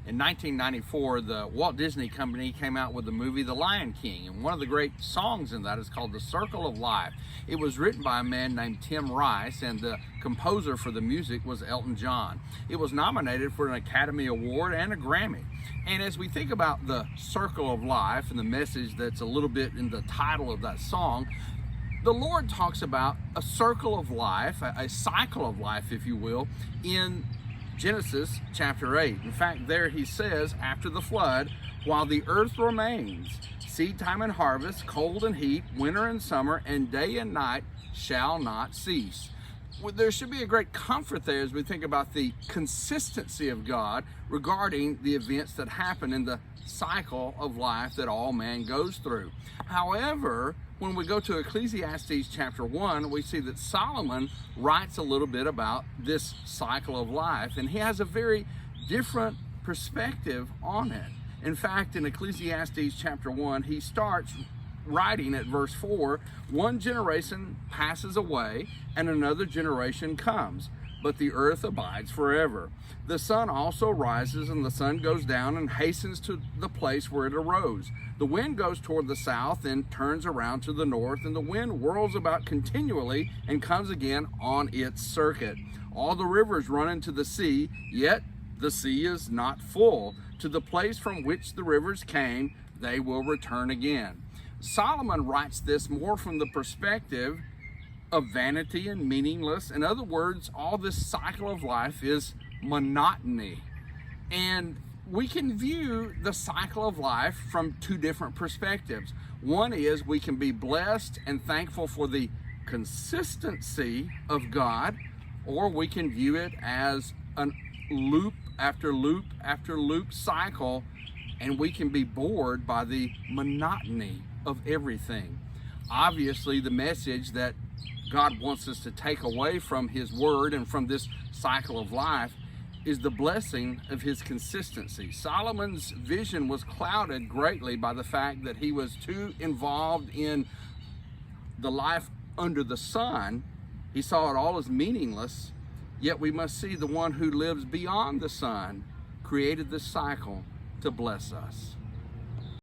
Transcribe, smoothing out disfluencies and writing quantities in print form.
In 1994, the Walt Disney Company came out with the movie The Lion King, and one of the great songs in that is called The Circle of Life. It was written by a man named Tim Rice, and the composer for the music was Elton John. It was nominated for an Academy Award and a Grammy. And as we think about the circle of life and the message that's a little bit in the title of that song, the Lord talks about a circle of life, a cycle of life, if you will, in Genesis chapter 8. In fact, there he says, after the flood, while the earth remains, seed time and harvest, cold and heat, winter and summer, and day and night shall not cease. Well, there should be a great comfort there as we think about the consistency of God regarding the events that happen in the cycle of life that all man goes through. However, when we go to Ecclesiastes chapter 1, we see that Solomon writes a little bit about this cycle of life, and he has a very different perspective on it. In fact, in Ecclesiastes chapter 1, he starts writing at verse 4, one generation passes away and another generation comes, but the earth abides forever. The sun also rises and the sun goes down and hastens to the place where it arose. The wind goes toward the south and turns around to the north, and the wind whirls about continually and comes again on its circuit. All the rivers run into the sea, yet the sea is not full. To the place from which the rivers came, they will return again. Solomon writes this more from the perspective of vanity and meaningless. In other words, all this cycle of life is monotony. And we can view the cycle of life from two different perspectives. One is we can be blessed and thankful for the consistency of God, or we can view it as a loop after loop after loop cycle, and we can be bored by the monotony of everything. Obviously, the message that God wants us to take away from His Word and from this cycle of life is the blessing of His consistency. Solomon's vision was clouded greatly by the fact that he was too involved in the life under the sun. He saw it all as meaningless, yet we must see the one who lives beyond the sun created this cycle to bless us.